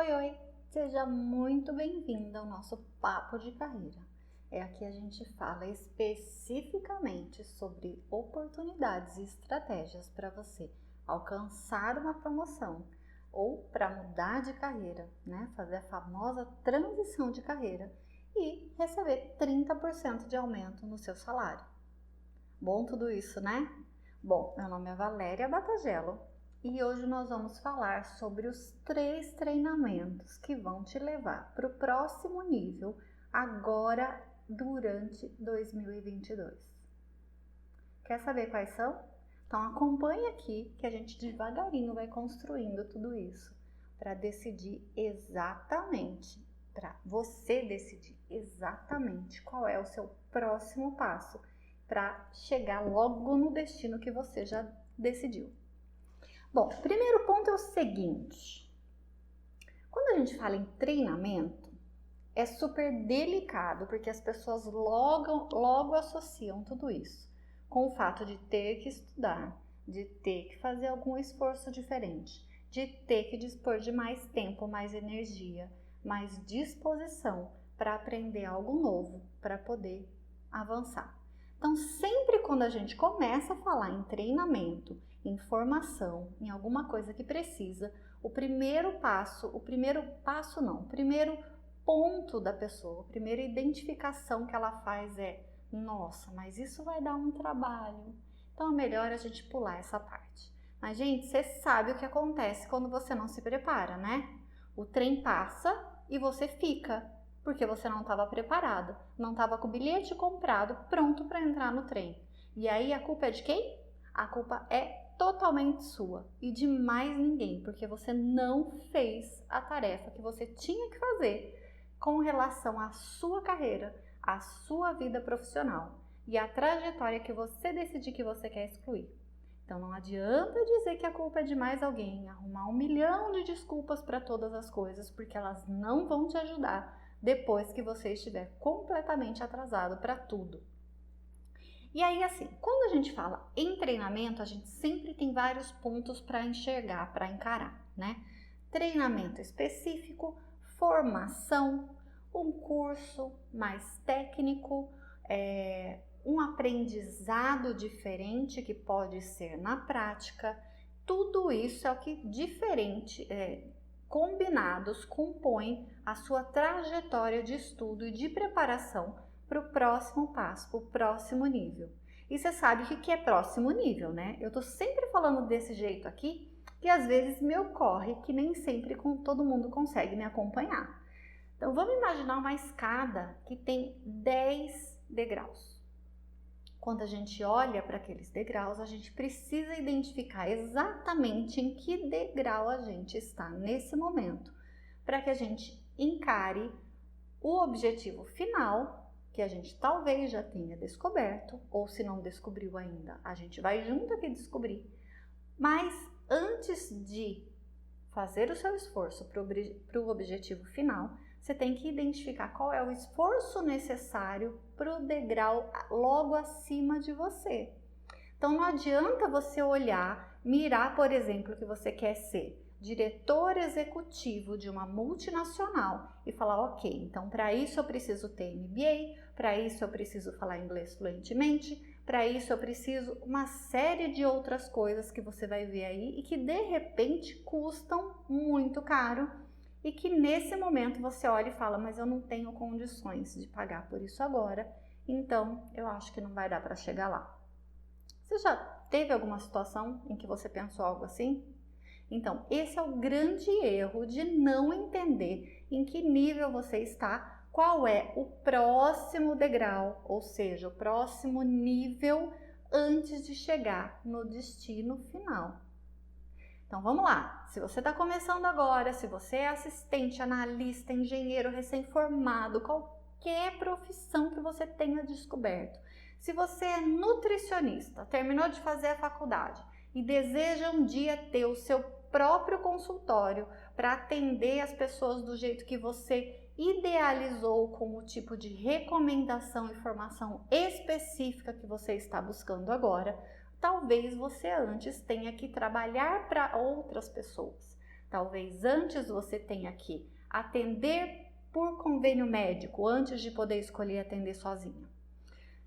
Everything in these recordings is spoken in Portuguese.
Oi, oi! Seja muito bem-vinda ao nosso Papo de Carreira. Aqui a gente fala especificamente sobre oportunidades e estratégias para você alcançar uma promoção ou para mudar de carreira, né? Fazer a famosa transição de carreira e receber 30% de aumento no seu salário. Bom tudo isso, né? Bom, meu nome é Valéria Batagello. E hoje nós vamos falar sobre os 3 treinamentos que vão te levar para o próximo nível agora durante 2022. Quer saber quais são? Então acompanhe aqui que a gente devagarinho vai construindo tudo isso para decidir exatamente, para você decidir exatamente qual é o seu próximo passo para chegar logo no destino que você já decidiu. Bom, o primeiro ponto é o seguinte, quando a gente fala em treinamento, é super delicado, porque as pessoas logo associam tudo isso com o fato de ter que estudar, de ter que fazer algum esforço diferente, de ter que dispor de mais tempo, mais energia, mais disposição para aprender algo novo, para poder avançar. Então, sempre quando a gente começa a falar em treinamento, em formação, em alguma coisa que precisa, o primeiro ponto da pessoa, a primeira identificação que ela faz é: nossa, mas isso vai dar um trabalho, então é melhor a gente pular essa parte. Mas, gente, você sabe o que acontece quando você não se prepara, né? O trem passa e você fica, porque você não estava preparado, não estava com o bilhete comprado, pronto para entrar no trem. E aí a culpa é de quem? A culpa é totalmente sua e de mais ninguém, porque você não fez a tarefa que você tinha que fazer com relação à sua carreira, à sua vida profissional e à trajetória que você decidir que você quer excluir. Então não adianta dizer que a culpa é de mais alguém, arrumar 1 milhão de desculpas para todas as coisas, porque elas não vão te ajudar depois que você estiver completamente atrasado para tudo. E aí, assim, quando a gente fala em treinamento, a gente sempre tem vários pontos para enxergar, para encarar, né? Treinamento específico, formação, um curso mais técnico, um aprendizado diferente que pode ser na prática. Tudo isso é o que combinados compõem a sua trajetória de estudo e de preparação para o próximo passo, para o próximo nível. E você sabe o que é próximo nível, né? Eu tô sempre falando desse jeito aqui, que às vezes me ocorre que nem sempre todo mundo consegue me acompanhar. Então vamos imaginar uma escada que tem 10 degraus. Quando a gente olha para aqueles degraus, a gente precisa identificar exatamente em que degrau a gente está nesse momento, para que a gente encare o objetivo final, que a gente talvez já tenha descoberto, ou se não descobriu ainda, a gente vai junto aqui descobrir. Mas antes de fazer o seu esforço para o objetivo final, você tem que identificar qual é o esforço necessário para o degrau logo acima de você. Então não adianta você olhar, mirar, por exemplo, que você quer ser diretor executivo de uma multinacional e falar: ok, então para isso eu preciso ter MBA, para isso eu preciso falar inglês fluentemente, para isso eu preciso uma série de outras coisas que você vai ver aí e que de repente custam muito caro e que nesse momento você olha e fala: mas eu não tenho condições de pagar por isso agora, então eu acho que não vai dar para chegar lá. Você já teve alguma situação em que você pensou algo assim? Então, esse é o grande erro de não entender em que nível você está, qual é o próximo degrau, ou seja, o próximo nível antes de chegar no destino final. Então, vamos lá. Se você está começando agora, se você é assistente, analista, engenheiro recém-formado, qualquer profissão que você tenha descoberto, se você é nutricionista, terminou de fazer a faculdade e deseja um dia ter o seu próprio consultório para atender as pessoas do jeito que você idealizou, com o tipo de recomendação e formação específica que você está buscando agora, talvez você antes tenha que trabalhar para outras pessoas. Talvez antes você tenha que atender por convênio médico, antes de poder escolher atender sozinha.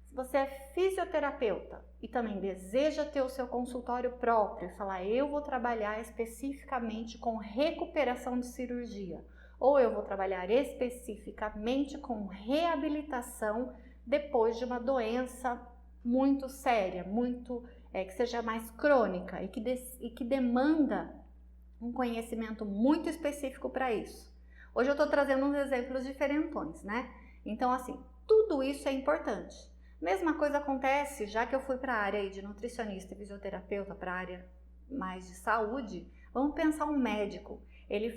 Se você é fisioterapeuta e também deseja ter o seu consultório próprio e falar, eu vou trabalhar especificamente com recuperação de cirurgia, ou eu vou trabalhar especificamente com reabilitação depois de uma doença muito séria, que seja mais crônica e que demanda um conhecimento muito específico para isso. Hoje eu estou trazendo uns exemplos diferentões, né? Então, assim, tudo isso é importante. Mesma coisa acontece, já que eu fui para a área aí de nutricionista e fisioterapeuta, para a área mais de saúde, vamos pensar um médico. Ele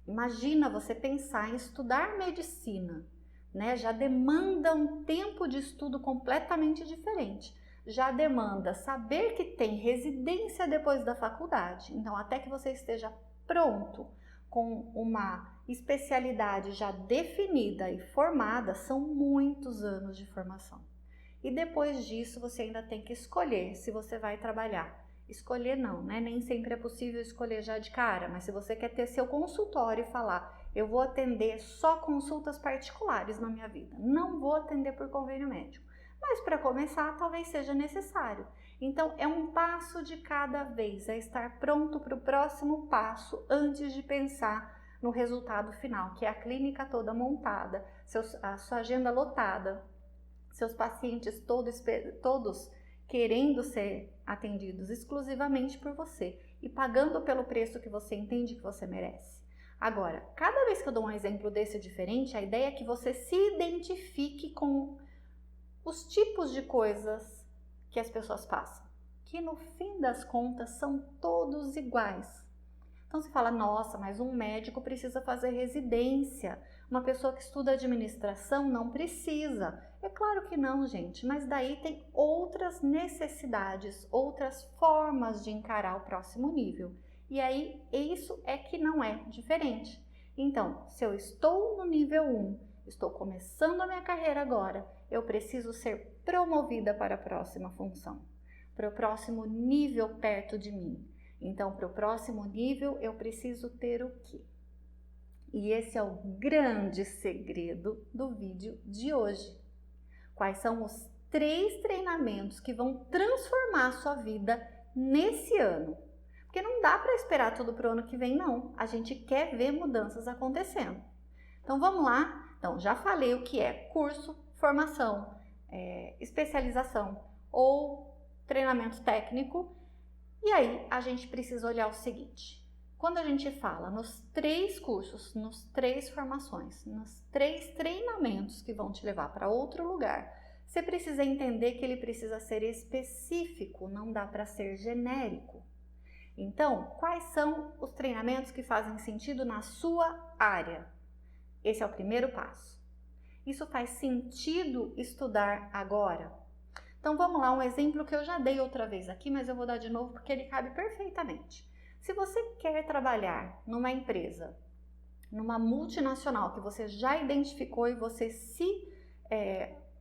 imagina você pensar em estudar medicina, né? Já demanda um tempo de estudo completamente diferente. Já demanda saber que tem residência depois da faculdade. Então, até que você esteja pronto com uma especialidade já definida e formada, são muitos anos de formação. E depois disso, você ainda tem que escolher se você vai trabalhar. Escolher não, né? Nem sempre é possível escolher já de cara, mas se você quer ter seu consultório e falar, eu vou atender só consultas particulares na minha vida, não vou atender por convênio médico. Mas para começar, talvez seja necessário. Então, é um passo de cada vez, é estar pronto para o próximo passo antes de pensar no resultado final, que é a clínica toda montada, a sua agenda lotada, seus pacientes todos querendo ser atendidos exclusivamente por você e pagando pelo preço que você entende que você merece. Agora, cada vez que eu dou um exemplo desse diferente, a ideia é que você se identifique com os tipos de coisas que as pessoas passam, que no fim das contas são todos iguais. Então você fala, nossa, mas um médico precisa fazer residência, uma pessoa que estuda administração não precisa. É claro que não, gente, mas daí tem outras necessidades, outras formas de encarar o próximo nível. E aí, isso é que não é diferente. Então, se eu estou no nível 1, estou começando a minha carreira agora, eu preciso ser promovida para a próxima função, para o próximo nível perto de mim. Então, para o próximo nível, eu preciso ter o quê? E esse é o grande segredo do vídeo de hoje. Quais são os 3 treinamentos que vão transformar a sua vida nesse ano? Porque não dá para esperar tudo para o ano que vem, não. A gente quer ver mudanças acontecendo. Então, vamos lá. Então, já falei o que é curso, formação, especialização ou treinamento técnico. E aí, a gente precisa olhar o seguinte. Quando a gente fala nos 3 cursos, nos 3 formações, nos 3 treinamentos que vão te levar para outro lugar, você precisa entender que ele precisa ser específico, não dá para ser genérico. Então, quais são os treinamentos que fazem sentido na sua área? Esse é o primeiro passo. Isso faz sentido estudar agora? Então vamos lá, um exemplo que eu já dei outra vez aqui, mas eu vou dar de novo porque ele cabe perfeitamente. Se você quer trabalhar numa empresa, numa multinacional que você já identificou e você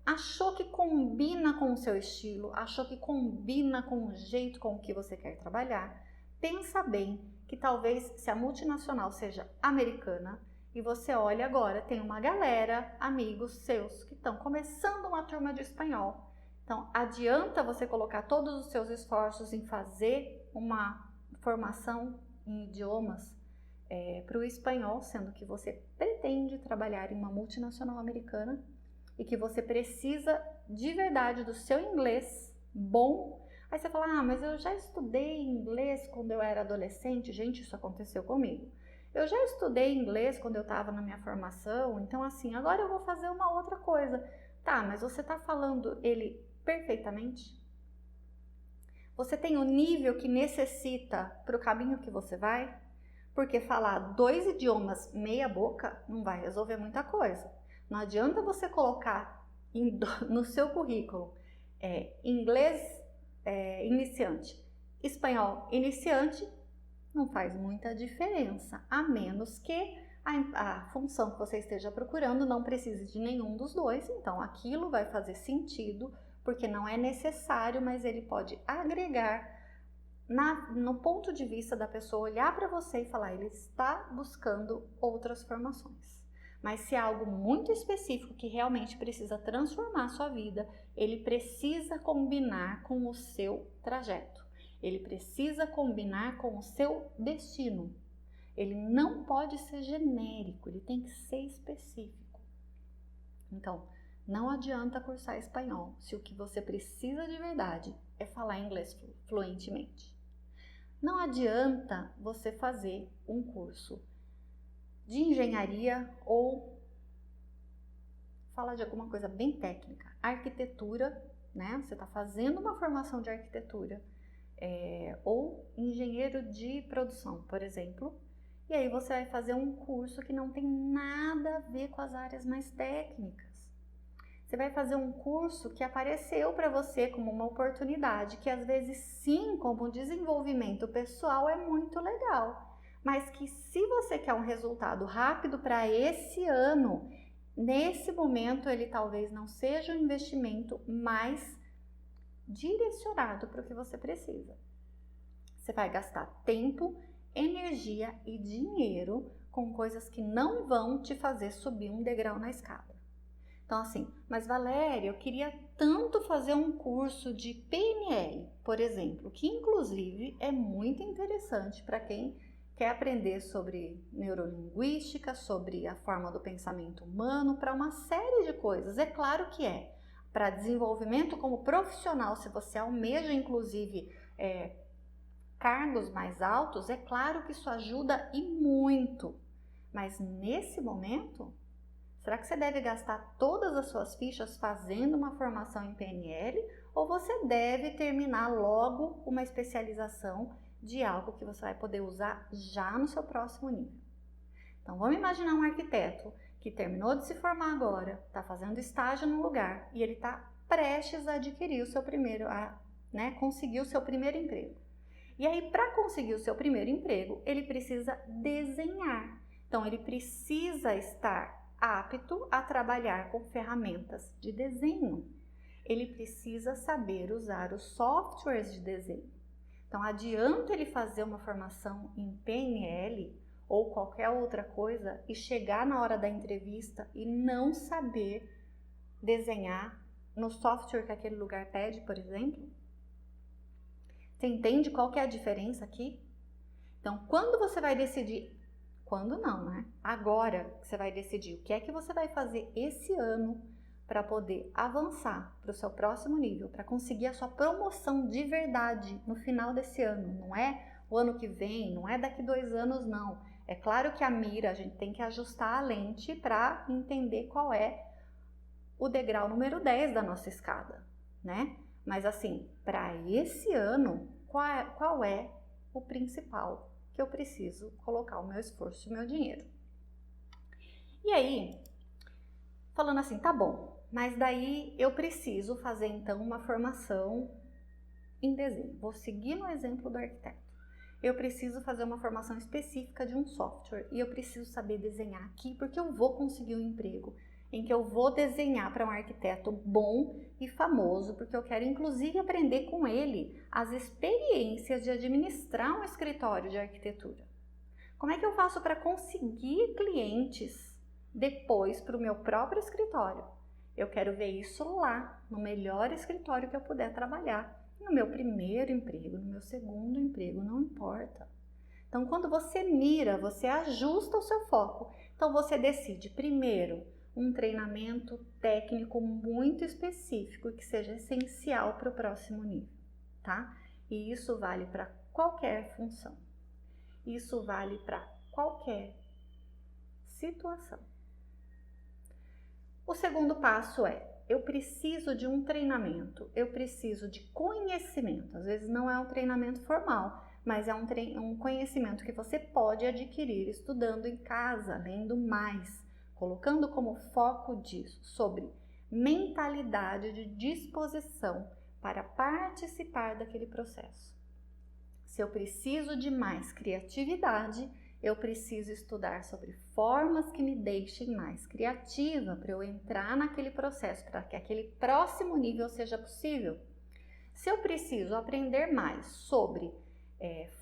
achou que combina com o seu estilo, achou que combina com o jeito com que você quer trabalhar, pensa bem que talvez se a multinacional seja americana, e você olha agora, tem uma galera, amigos seus, que estão começando uma turma de espanhol. Então, adianta você colocar todos os seus esforços em fazer uma formação em idiomas para o espanhol, sendo que você pretende trabalhar em uma multinacional americana e que você precisa de verdade do seu inglês bom. Aí você fala, ah, mas eu já estudei inglês quando eu era adolescente. Gente, isso aconteceu comigo. Eu já estudei inglês quando eu estava na minha formação, então assim, agora eu vou fazer uma outra coisa. Tá, mas você está falando ele perfeitamente? Você tem o nível que necessita para o caminho que você vai? Porque falar 2 idiomas meia boca não vai resolver muita coisa. Não adianta você colocar no seu currículo inglês iniciante, espanhol iniciante, não faz muita diferença, a menos que a função que você esteja procurando não precise de nenhum dos dois, então aquilo vai fazer sentido, porque não é necessário, mas ele pode agregar no ponto de vista da pessoa olhar para você e falar, ele está buscando outras formações. Mas se é algo muito específico que realmente precisa transformar a sua vida, ele precisa combinar com o seu trajeto. Ele precisa combinar com o seu destino. Ele não pode ser genérico, ele tem que ser específico. Então, não adianta cursar espanhol se o que você precisa de verdade é falar inglês fluentemente. Não adianta você fazer um curso de engenharia ou falar de alguma coisa bem técnica, arquitetura, né? Você está fazendo uma formação de arquitetura ou engenheiro de produção, por exemplo, e aí você vai fazer um curso que não tem nada a ver com as áreas mais técnicas. Você vai fazer um curso que apareceu para você como uma oportunidade, que às vezes sim, como desenvolvimento pessoal é muito legal, mas que se você quer um resultado rápido para esse ano, nesse momento ele talvez não seja um investimento mais direcionado para o que você precisa. Você vai gastar tempo, energia e dinheiro com coisas que não vão te fazer subir um degrau na escada. Então assim, mas Valéria, eu queria tanto fazer um curso de PNL, por exemplo, que inclusive é muito interessante para quem quer aprender sobre neurolinguística, sobre a forma do pensamento humano, para uma série de coisas. É claro que é. Para desenvolvimento como profissional, se você almeja inclusive cargos mais altos, é claro que isso ajuda e muito. Mas nesse momento, será que você deve gastar todas as suas fichas fazendo uma formação em PNL ou você deve terminar logo uma especialização de algo que você vai poder usar já no seu próximo nível? Então vamos imaginar um arquiteto que terminou de se formar agora, está fazendo estágio no lugar e ele está prestes a adquirir o seu primeiro, conseguir o seu primeiro emprego. E aí, para conseguir o seu primeiro emprego, ele precisa desenhar. Então ele precisa estar apto a trabalhar com ferramentas de desenho. Ele precisa saber usar os softwares de desenho. Então, adianta ele fazer uma formação em PNL ou qualquer outra coisa e chegar na hora da entrevista e não saber desenhar no software que aquele lugar pede, por exemplo? Você entende qual que é a diferença aqui? Então, quando você vai decidir, quando não, né? Agora que você vai decidir o que é que você vai fazer esse ano para poder avançar para o seu próximo nível, para conseguir a sua promoção de verdade no final desse ano. Não é o ano que vem, não é daqui 2 anos, não. É claro que a mira, a gente tem que ajustar a lente para entender qual é o degrau número 10 da nossa escada, né? Mas assim, para esse ano, qual é o principal que eu preciso colocar o meu esforço e o meu dinheiro? E aí, falando assim, tá bom, mas daí eu preciso fazer então uma formação em desenho. Vou seguir no exemplo do arquiteto. Eu preciso fazer uma formação específica de um software e eu preciso saber desenhar aqui porque eu vou conseguir um emprego em que eu vou desenhar para um arquiteto bom e famoso, porque eu quero inclusive aprender com ele as experiências de administrar um escritório de arquitetura. Como é que eu faço para conseguir clientes depois para o meu próprio escritório? Eu quero ver isso lá, no melhor escritório que eu puder trabalhar, no meu primeiro emprego, no meu segundo emprego, não importa. Então, quando você mira, você ajusta o seu foco. Então, você decide primeiro um treinamento técnico muito específico e que seja essencial para o próximo nível, tá? E isso vale para qualquer função. Isso vale para qualquer situação. O segundo passo é, eu preciso de um treinamento, eu preciso de conhecimento. Às vezes não é um treinamento formal, mas é um conhecimento que você pode adquirir estudando em casa, lendo mais, colocando como foco disso, sobre mentalidade de disposição para participar daquele processo. Se eu preciso de mais criatividade, eu preciso estudar sobre formas que me deixem mais criativa para eu entrar naquele processo, para que aquele próximo nível seja possível. Se eu preciso aprender mais sobre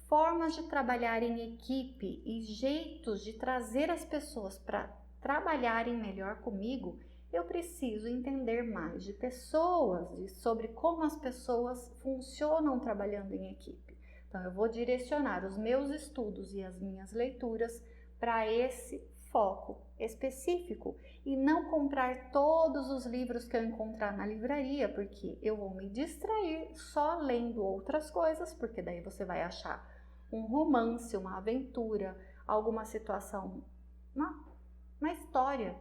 formas de trabalhar em equipe e jeitos de trazer as pessoas para trabalharem melhor comigo, eu preciso entender mais de pessoas, sobre como as pessoas funcionam trabalhando em equipe. Então, eu vou direcionar os meus estudos e as minhas leituras para esse foco específico e não comprar todos os livros que eu encontrar na livraria, porque eu vou me distrair só lendo outras coisas, porque daí você vai achar um romance, uma aventura, alguma situação, uma história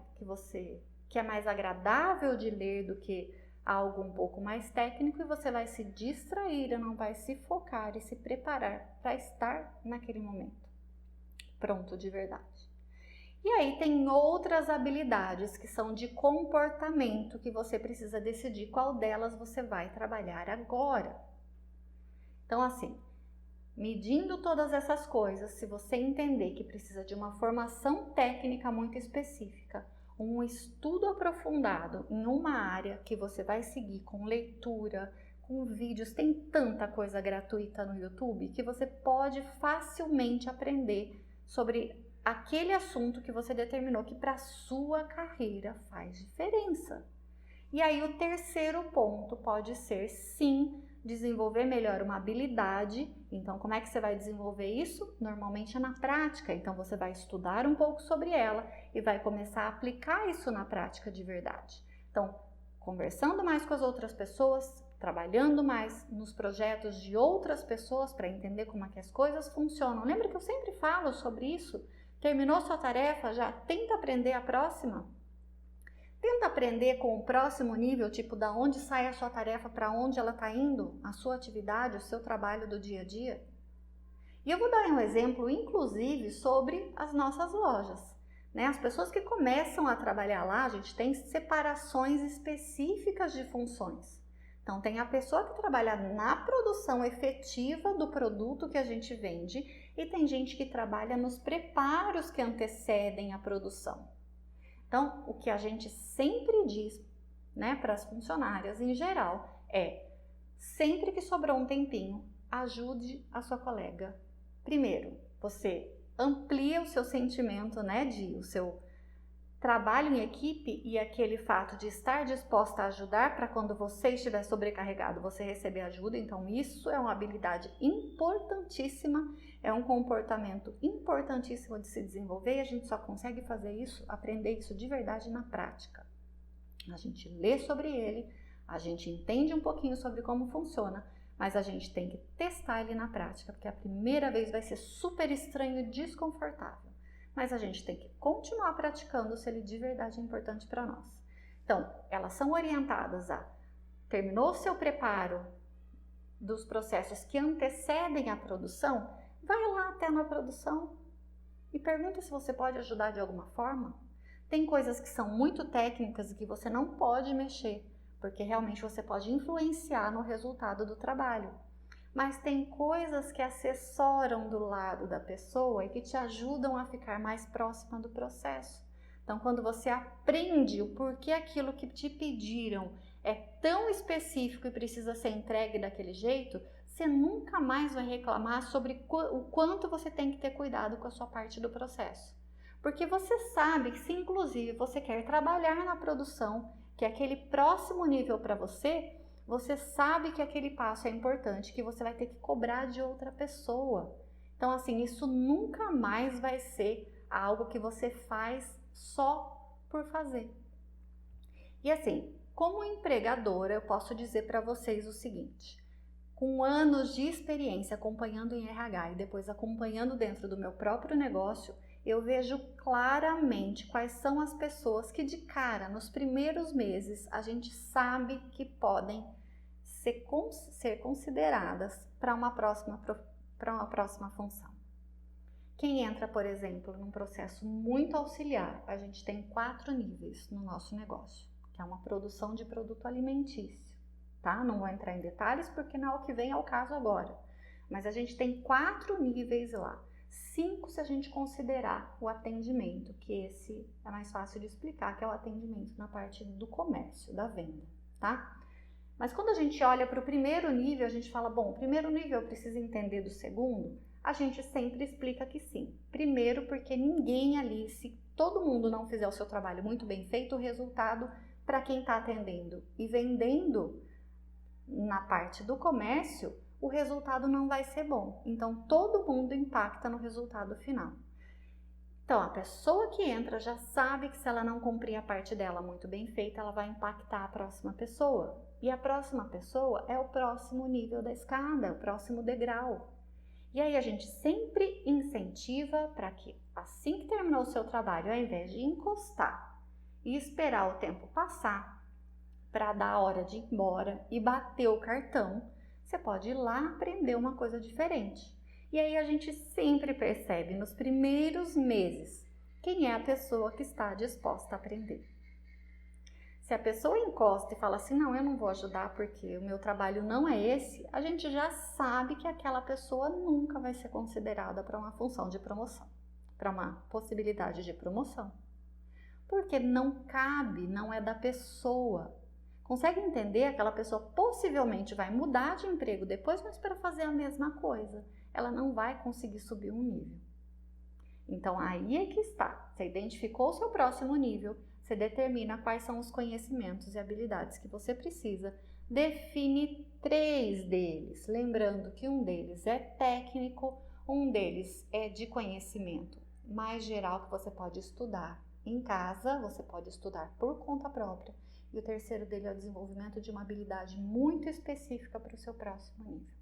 que é mais agradável de ler do que algo um pouco mais técnico, e você vai se distrair, não vai se focar e se preparar para estar naquele momento pronto de verdade. E aí tem outras habilidades que são de comportamento que você precisa decidir qual delas você vai trabalhar agora. Então, assim, medindo todas essas coisas, se você entender que precisa de uma formação técnica muito específica, um estudo aprofundado em uma área que você vai seguir com leitura, com vídeos, tem tanta coisa gratuita no YouTube que você pode facilmente aprender sobre aquele assunto que você determinou que para a sua carreira faz diferença. E aí o terceiro ponto pode ser, sim, desenvolver melhor uma habilidade. Então, como é que você vai desenvolver isso? Normalmente é na prática. Então, você vai estudar um pouco sobre ela e vai começar a aplicar isso na prática de verdade. Então, conversando mais com as outras pessoas, trabalhando mais nos projetos de outras pessoas para entender como é que as coisas funcionam. Lembra que eu sempre falo sobre isso? Terminou sua tarefa, já tenta aprender a próxima. Tenta aprender com o próximo nível, tipo, da onde sai a sua tarefa, para onde ela está indo, a sua atividade, o seu trabalho do dia a dia. E eu vou dar um exemplo, inclusive, sobre as nossas lojas. Né? As pessoas que começam a trabalhar lá, a gente tem separações específicas de funções. Então, tem a pessoa que trabalha na produção efetiva do produto que a gente vende e tem gente que trabalha nos preparos que antecedem a produção. Então, o que a gente sempre diz, né, para as funcionárias em geral é, sempre que sobrou um tempinho, ajude a sua colega. Primeiro, você amplia o seu sentimento, né, o seu trabalho em equipe e aquele fato de estar disposta a ajudar para quando você estiver sobrecarregado, você receber ajuda. Então, isso é uma habilidade importantíssima, é um comportamento importantíssimo de se desenvolver e a gente só consegue fazer isso, aprender isso de verdade na prática. A gente lê sobre ele, a gente entende um pouquinho sobre como funciona, mas a gente tem que testar ele na prática, porque a primeira vez vai ser super estranho e desconfortável. Mas a gente tem que continuar praticando se ele de verdade é importante para nós. Então, elas são orientadas a terminou o seu preparo dos processos que antecedem a produção, vai lá até na produção e pergunta se você pode ajudar de alguma forma. Tem coisas que são muito técnicas e que você não pode mexer, porque realmente você pode influenciar no resultado do trabalho. Mas tem coisas que assessoram do lado da pessoa e que te ajudam a ficar mais próxima do processo. Então, quando você aprende o porquê aquilo que te pediram é tão específico e precisa ser entregue daquele jeito, você nunca mais vai reclamar sobre o quanto você tem que ter cuidado com a sua parte do processo. Porque você sabe que se inclusive você quer trabalhar na produção, que é aquele próximo nível para você, você sabe que aquele passo é importante, que você vai ter que cobrar de outra pessoa. Então, assim, isso nunca mais vai ser algo que você faz só por fazer. E assim, como empregadora, eu posso dizer para vocês o seguinte: com anos de experiência acompanhando em RH e depois acompanhando dentro do meu próprio negócio, eu vejo claramente quais são as pessoas que de cara, nos primeiros meses, a gente sabe que podem ser consideradas para uma próxima função. Quem entra, por exemplo, num processo muito auxiliar, a gente tem 4 níveis no nosso negócio, que é uma produção de produto alimentício, tá? Não vou entrar em detalhes porque não é o que vem ao caso agora, mas a gente tem 4 níveis lá. 5 se a gente considerar o atendimento, que esse é mais fácil de explicar, que é o atendimento na parte do comércio, da venda, tá? Mas quando a gente olha para o primeiro nível, a gente fala, bom, o primeiro nível eu preciso entender do segundo, a gente sempre explica que sim. Primeiro porque ninguém ali, se todo mundo não fizer o seu trabalho muito bem feito, o resultado para quem está atendendo e vendendo na parte do comércio, o resultado não vai ser bom. Então, todo mundo impacta no resultado final. Então, a pessoa que entra já sabe que se ela não cumprir a parte dela muito bem feita, ela vai impactar a próxima pessoa. E a próxima pessoa é o próximo nível da escada, o próximo degrau. E aí a gente sempre incentiva para que, assim que terminou o seu trabalho, ao invés de encostar e esperar o tempo passar para dar a hora de ir embora e bater o cartão, você pode ir lá aprender uma coisa diferente. E aí a gente sempre percebe nos primeiros meses quem é a pessoa que está disposta a aprender. Se a pessoa encosta e fala assim, não, eu não vou ajudar porque o meu trabalho não é esse, a gente já sabe que aquela pessoa nunca vai ser considerada para uma função de promoção, para uma possibilidade de promoção. Porque não cabe, não é da pessoa. Consegue entender? Aquela pessoa possivelmente vai mudar de emprego depois, mas para fazer a mesma coisa. Ela não vai conseguir subir um nível. Então, aí é que está. Você identificou o seu próximo nível, você determina quais são os conhecimentos e habilidades que você precisa, define 3 deles, lembrando que um deles é técnico, um deles é de conhecimento mais geral que você pode estudar em casa, você pode estudar por conta própria, e o terceiro dele é o desenvolvimento de uma habilidade muito específica para o seu próximo nível.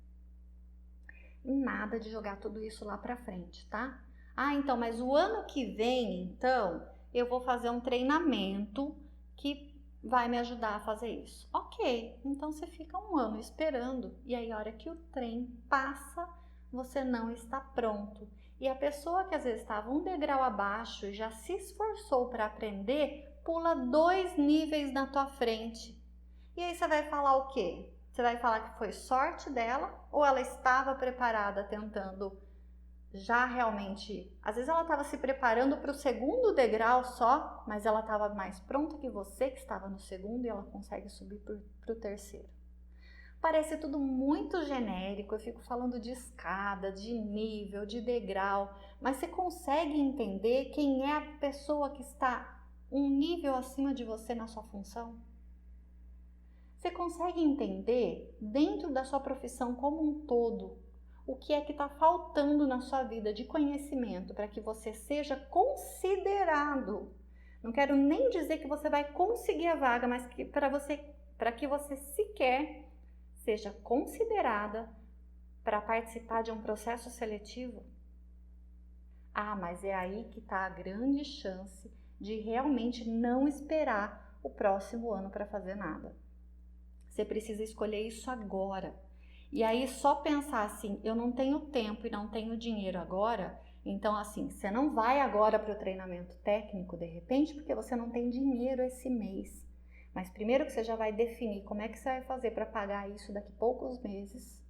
E nada de jogar tudo isso lá para frente, tá? Ah, então, mas o ano que vem, então, eu vou fazer um treinamento que vai me ajudar a fazer isso. Ok, então você fica um ano esperando e aí a hora que o trem passa, você não está pronto. E a pessoa que às vezes estava um degrau abaixo e já se esforçou para aprender, pula 2 níveis na tua frente. E aí você vai falar o quê? Você vai falar que foi sorte dela ou ela estava preparada tentando já realmente... Às vezes ela estava se preparando para o segundo degrau só, mas ela estava mais pronta que você que estava no segundo e ela consegue subir para o terceiro. Parece tudo muito genérico, eu fico falando de escada, de nível, de degrau, mas você consegue entender quem é a pessoa que está um nível acima de você na sua função? Você consegue entender, dentro da sua profissão como um todo, o que é que está faltando na sua vida de conhecimento para que você seja considerado? Não quero nem dizer que você vai conseguir a vaga, mas que para que você sequer seja considerada para participar de um processo seletivo? Ah, mas é aí que está a grande chance de realmente não esperar o próximo ano para fazer nada. Você precisa escolher isso agora. E aí só pensar assim, eu não tenho tempo e não tenho dinheiro agora, então assim, você não vai agora para o treinamento técnico de repente, porque você não tem dinheiro esse mês. Mas primeiro que você já vai definir como é que você vai fazer para pagar isso daqui a poucos meses.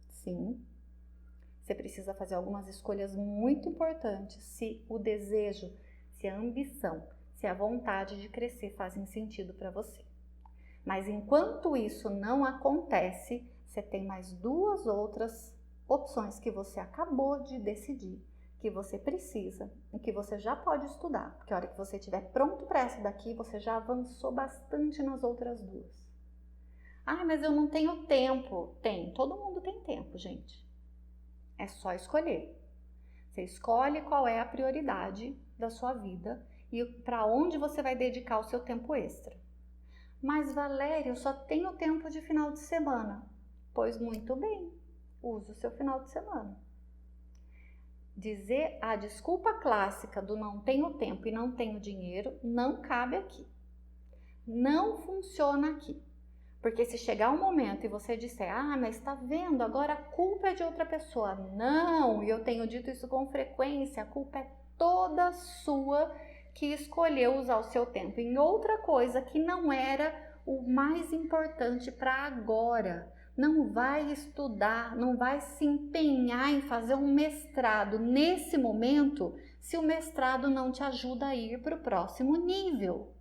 Sim, você precisa fazer algumas escolhas muito importantes se o desejo, se a ambição, se a vontade de crescer fazem sentido para você. Mas enquanto isso não acontece, você tem mais 2 outras opções que você acabou de decidir, que você precisa e que você já pode estudar, porque a hora que você estiver pronto para essa daqui, você já avançou bastante nas outras 2. Ah, mas eu não tenho tempo. Tem, todo mundo tem tempo, gente. É só escolher. Você escolhe qual é a prioridade da sua vida e para onde você vai dedicar o seu tempo extra. Mas, Valéria, eu só tenho tempo de final de semana. Pois muito bem, use o seu final de semana. Dizer a desculpa clássica do não tenho tempo e não tenho dinheiro não cabe aqui. Não funciona aqui. Porque se chegar um momento e você disser, ah, mas tá vendo, agora a culpa é de outra pessoa. Não, e eu tenho dito isso com frequência, a culpa é toda sua que escolheu usar o seu tempo em outra coisa que não era o mais importante para agora. Não vai estudar, não vai se empenhar em fazer um mestrado nesse momento se o mestrado não te ajuda a ir para o próximo nível.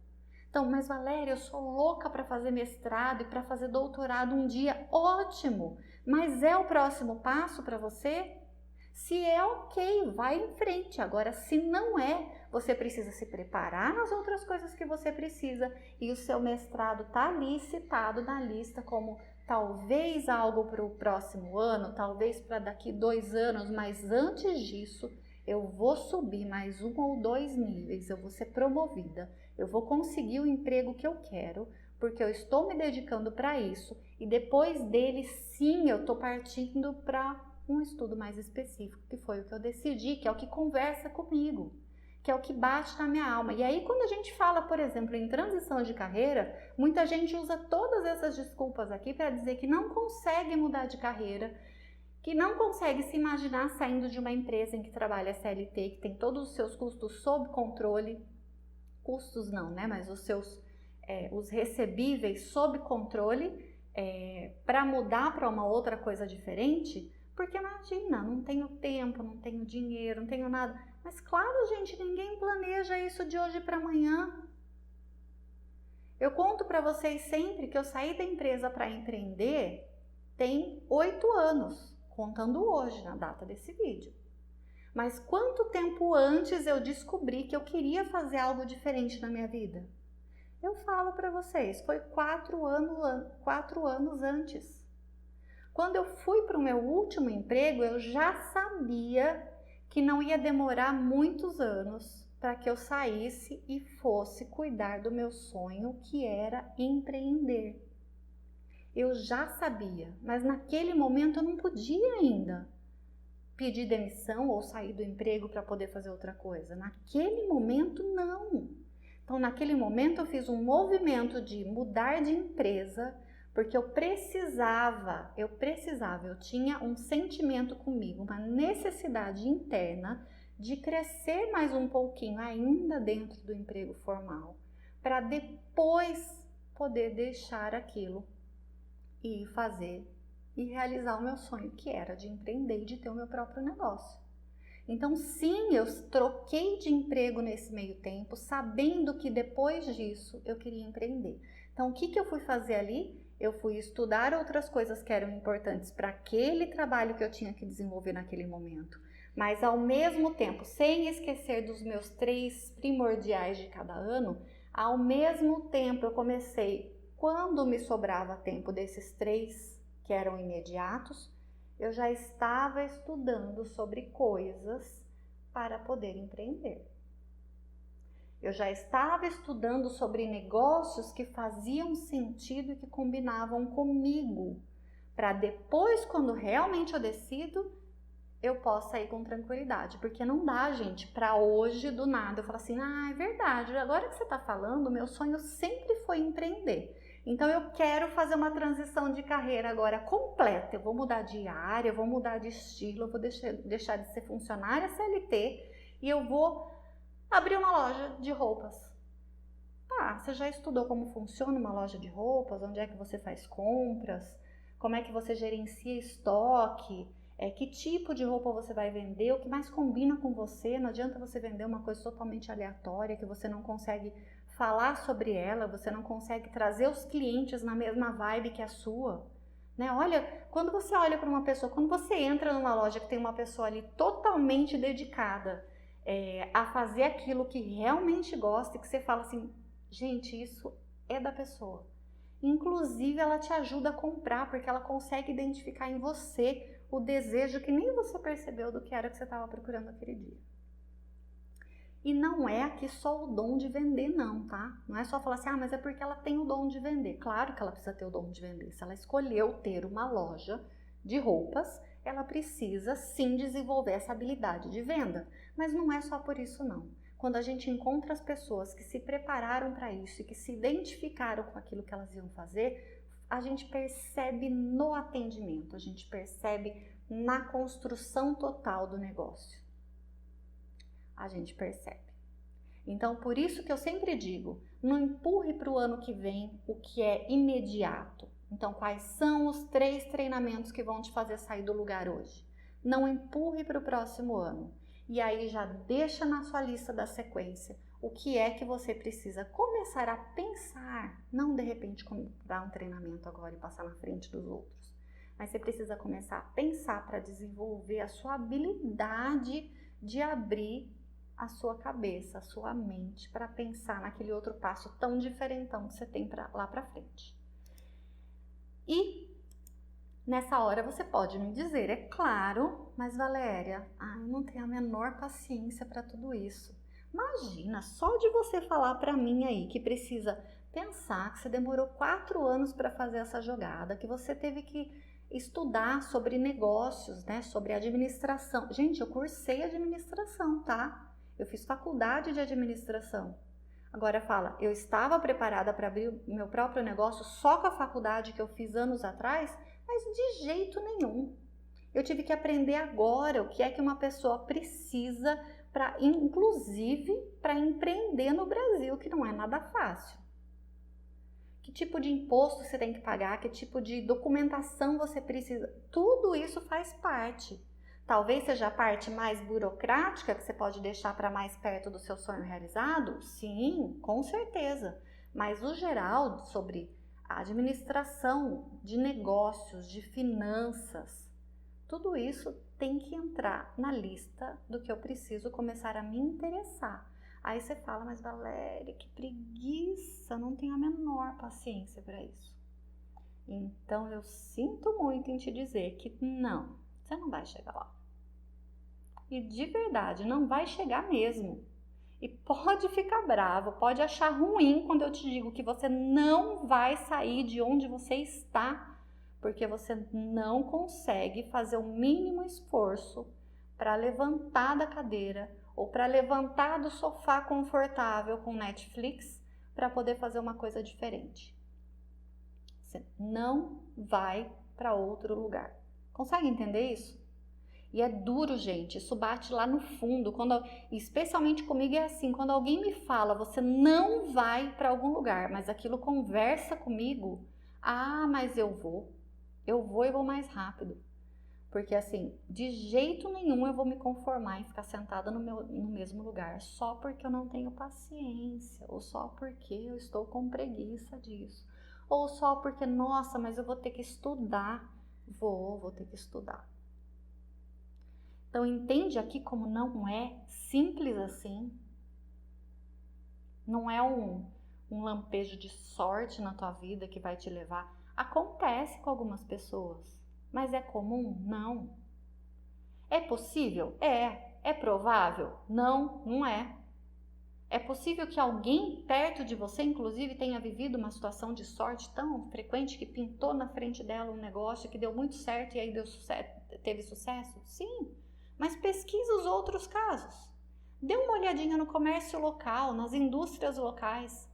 Então, mas Valéria, eu sou louca para fazer mestrado e para fazer doutorado um dia, ótimo, mas é o próximo passo para você? Se é ok, vai em frente. Agora, se não é, você precisa se preparar nas outras coisas que você precisa e o seu mestrado está ali citado na lista como talvez algo para o próximo ano, talvez para daqui 2 anos, mas antes disso eu vou subir mais 1 ou 2 níveis, eu vou ser promovida, eu vou conseguir o emprego que eu quero, porque eu estou me dedicando para isso e depois dele sim eu estou partindo para um estudo mais específico, que foi o que eu decidi, que é o que conversa comigo, que é o que bate na minha alma. E aí quando a gente fala, por exemplo, em transição de carreira, muita gente usa todas essas desculpas aqui para dizer que não consegue mudar de carreira, que não consegue se imaginar saindo de uma empresa em que trabalha CLT, que tem todos os seus custos sob controle, custos não, né, mas os recebíveis sob controle, para mudar para uma outra coisa diferente. Porque imagina, não tenho tempo, não tenho dinheiro, não tenho nada. Mas claro, gente, ninguém planeja isso de hoje para amanhã. Eu conto para vocês sempre que eu saí da empresa para empreender tem 8 anos, contando hoje, na data desse vídeo. Mas quanto tempo antes eu descobri que eu queria fazer algo diferente na minha vida? Eu falo para vocês, foi 4 anos antes. Quando eu fui para o meu último emprego, eu já sabia que não ia demorar muitos anos para que eu saísse e fosse cuidar do meu sonho, que era empreender. Eu já sabia, mas naquele momento eu não podia ainda pedir demissão ou sair do emprego para poder fazer outra coisa. Naquele momento, não. Então, naquele momento, eu fiz um movimento de mudar de empresa, porque eu tinha um sentimento comigo, uma necessidade interna de crescer mais um pouquinho ainda dentro do emprego formal, para depois poder deixar aquilo e fazer e realizar o meu sonho, que era de empreender e de ter o meu próprio negócio. Então sim, eu troquei de emprego nesse meio tempo, sabendo que depois disso eu queria empreender. Então o que eu fui fazer ali? Eu fui estudar outras coisas que eram importantes para aquele trabalho que eu tinha que desenvolver naquele momento. Mas ao mesmo tempo, sem esquecer dos meus 3 primordiais de cada ano, ao mesmo tempo eu comecei, quando me sobrava tempo desses 3 que eram imediatos, eu já estava estudando sobre coisas para poder empreender. Eu já estava estudando sobre negócios que faziam sentido e que combinavam comigo, para depois, quando realmente eu decido, eu possa ir com tranquilidade. Porque não dá, gente, para hoje, do nada, eu falo assim, é verdade, agora que você está falando, meu sonho sempre foi empreender. Então eu quero fazer uma transição de carreira agora completa, eu vou mudar de área, eu vou mudar de estilo, eu vou deixar de ser funcionária CLT e eu vou abrir uma loja de roupas. Tá, você já estudou como funciona uma loja de roupas, onde é que você faz compras, como é que você gerencia estoque, que tipo de roupa você vai vender, o que mais combina com você. Não adianta você vender uma coisa totalmente aleatória, que você não consegue falar sobre ela, você não consegue trazer os clientes na mesma vibe que a sua. Né? Olha, quando você olha para uma pessoa, quando você entra numa loja que tem uma pessoa ali totalmente dedicada a fazer aquilo que realmente gosta, e que você fala assim, gente, isso é da pessoa. Inclusive, ela te ajuda a comprar, porque ela consegue identificar em você o desejo que nem você percebeu do que era que você estava procurando aquele dia. E não é aqui só o dom de vender não, tá? Não é só falar assim, mas é porque ela tem o dom de vender. Claro que ela precisa ter o dom de vender. Se ela escolheu ter uma loja de roupas, ela precisa sim desenvolver essa habilidade de venda. Mas não é só por isso não. Quando a gente encontra as pessoas que se prepararam para isso e que se identificaram com aquilo que elas iam fazer, a gente percebe no atendimento, a gente percebe na construção total do negócio. A gente percebe. Então, por isso que eu sempre digo, não empurre para o ano que vem o que é imediato. Então, quais são os 3 treinamentos que vão te fazer sair do lugar hoje? Não empurre para o próximo ano. E aí já deixa na sua lista da sequência o que é que você precisa começar a pensar, não de repente dar um treinamento agora e passar na frente dos outros. Mas você precisa começar a pensar para desenvolver a sua habilidade de abrir a sua cabeça, a sua mente para pensar naquele outro passo tão diferentão que você tem lá para frente. E nessa hora você pode me dizer, é claro, mas Valéria, eu não tenho a menor paciência para tudo isso. Imagina, só de você falar para mim aí que precisa pensar que você demorou 4 anos para fazer essa jogada, que você teve que estudar sobre negócios, né, sobre administração. Gente, eu cursei administração, tá? Eu fiz faculdade de administração. Agora fala, eu estava preparada para abrir o meu próprio negócio só com a faculdade que eu fiz anos atrás? Mas de jeito nenhum. Eu tive que aprender agora o que é que uma pessoa precisa para, inclusive, para empreender no Brasil, que não é nada fácil. Que tipo de imposto você tem que pagar, que tipo de documentação você precisa, tudo isso faz parte. Talvez seja a parte mais burocrática que você pode deixar para mais perto do seu sonho realizado? Sim, com certeza. Mas o geral sobre a administração de negócios, de finanças, tudo isso tem que entrar na lista do que eu preciso começar a me interessar. Aí você fala, mas Valéria, que preguiça, não tenho a menor paciência para isso. Então eu sinto muito em te dizer que não, você não vai chegar lá. E de verdade, não vai chegar mesmo. E pode ficar bravo, pode achar ruim quando eu te digo que você não vai sair de onde você está, porque você não consegue fazer o mínimo esforço para levantar da cadeira ou para levantar do sofá confortável com Netflix para poder fazer uma coisa diferente. Você não vai para outro lugar. Consegue entender isso? E é duro, gente, isso bate lá no fundo, especialmente comigo é assim, quando alguém me fala, você não vai para algum lugar, mas aquilo conversa comigo, mas eu vou e vou mais rápido. Porque assim, de jeito nenhum eu vou me conformar em ficar sentada no mesmo lugar, só porque eu não tenho paciência, ou só porque eu estou com preguiça disso, ou só porque, nossa, mas eu vou ter que estudar. Vou ter que estudar. Então, entende aqui como não é simples assim? Não é um lampejo de sorte na tua vida que vai te levar. Acontece com algumas pessoas, mas é comum? Não. É possível? É. É provável? Não, não é. É possível que alguém perto de você, inclusive, tenha vivido uma situação de sorte tão frequente que pintou na frente dela um negócio que deu muito certo e aí teve sucesso? Sim. Mas pesquisa os outros casos. Dê uma olhadinha no comércio local, nas indústrias locais.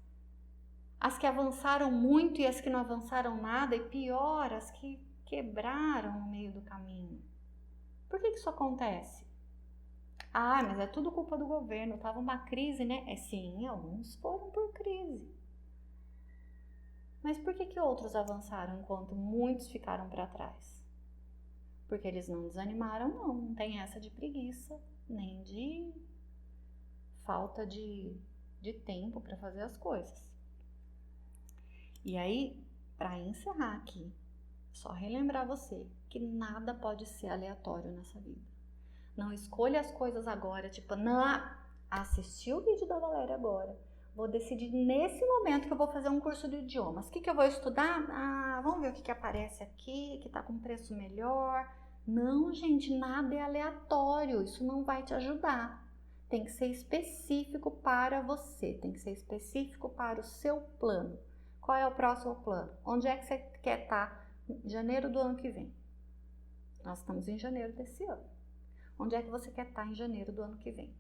As que avançaram muito e as que não avançaram nada, e pior, as que quebraram no meio do caminho. Por que isso acontece? Mas é tudo culpa do governo, estava uma crise, né? Sim, alguns foram por crise. Mas por que outros avançaram enquanto muitos ficaram para trás? Porque eles não desanimaram, não tem essa de preguiça, nem de falta de tempo para fazer as coisas. E aí, para encerrar aqui, só relembrar você que nada pode ser aleatório nessa vida. Não escolha as coisas agora, tipo, não, assisti o vídeo da Valéria agora, vou decidir nesse momento que eu vou fazer um curso de idiomas. O que eu vou estudar? Vamos ver o que aparece aqui, que tá com preço melhor. Não, gente, nada é aleatório, isso não vai te ajudar. Tem que ser específico para você, tem que ser específico para o seu plano. Qual é o próximo plano? Onde é que você quer estar em janeiro do ano que vem? Nós estamos em janeiro desse ano. Onde é que você quer estar em janeiro do ano que vem?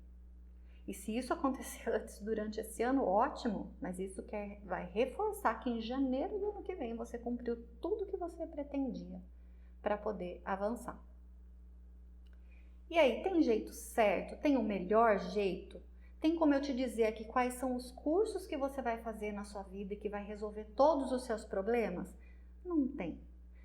E se isso acontecer antes, durante esse ano, ótimo, mas isso vai reforçar que em janeiro do ano que vem você cumpriu tudo que você pretendia para poder avançar. E aí, tem jeito certo? Tem o melhor jeito? Tem como eu te dizer aqui quais são os cursos que você vai fazer na sua vida e que vai resolver todos os seus problemas? Não tem.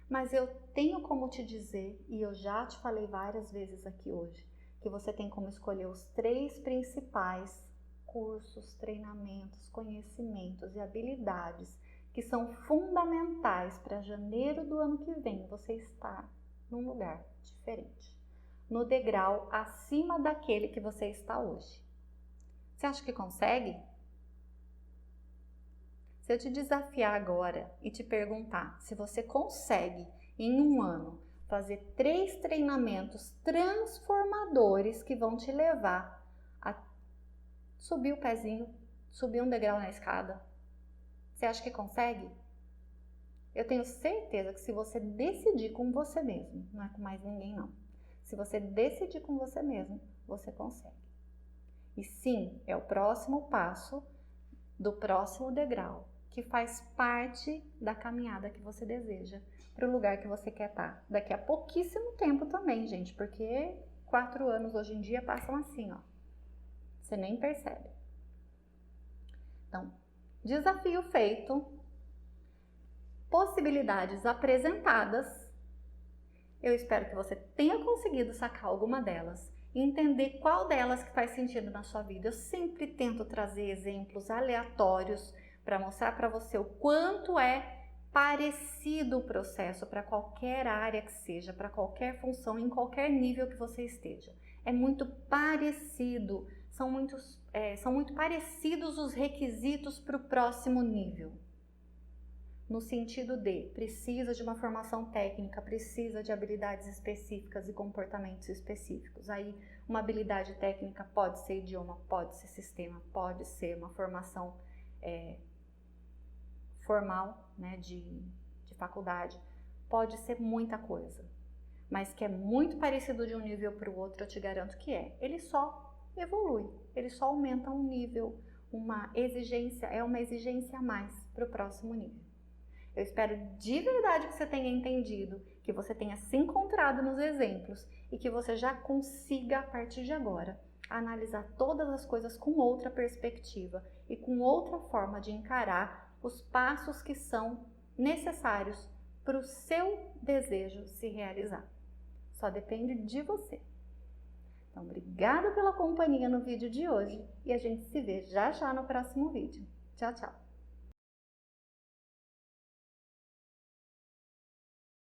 Mas eu tenho como te dizer, e eu já te falei várias vezes aqui hoje, que você tem como escolher os 3 principais cursos, treinamentos, conhecimentos e habilidades que são fundamentais para janeiro do ano que vem você estar num lugar diferente, no degrau acima daquele que você está hoje. Você acha que consegue? Se eu te desafiar agora e te perguntar se você consegue, em um ano, fazer 3 treinamentos transformadores que vão te levar a subir o pezinho, subir um degrau na escada, você acha que consegue? Eu tenho certeza que se você decidir com você mesmo, não é com mais ninguém não, se você decidir com você mesmo, você consegue. E sim, é o próximo passo do próximo degrau, que faz parte da caminhada que você deseja, para o lugar que você quer estar. Daqui a pouquíssimo tempo também, gente, porque 4 anos hoje em dia passam assim, ó. Você nem percebe. Então, desafio feito, possibilidades apresentadas. Eu espero que você tenha conseguido sacar alguma delas e entender qual delas que faz sentido na sua vida. Eu sempre tento trazer exemplos aleatórios para mostrar para você o quanto é parecido o processo para qualquer área que seja, para qualquer função, em qualquer nível que você esteja. É muito parecido, são muito parecidos os requisitos para o próximo nível. No sentido de precisa de uma formação técnica, precisa de habilidades específicas e comportamentos específicos. Aí uma habilidade técnica pode ser idioma, pode ser sistema, pode ser uma formação formal, né, de faculdade, pode ser muita coisa, mas que é muito parecido de um nível para o outro, eu te garanto que é. Ele só evolui, ele só aumenta um nível, uma exigência a mais para o próximo nível. Eu espero de verdade que você tenha entendido, que você tenha se encontrado nos exemplos e que você já consiga, a partir de agora, analisar todas as coisas com outra perspectiva e com outra forma de encarar os passos que são necessários para o seu desejo se realizar. Só depende de você. Então, obrigada pela companhia no vídeo de hoje e a gente se vê já já no próximo vídeo. Tchau, tchau!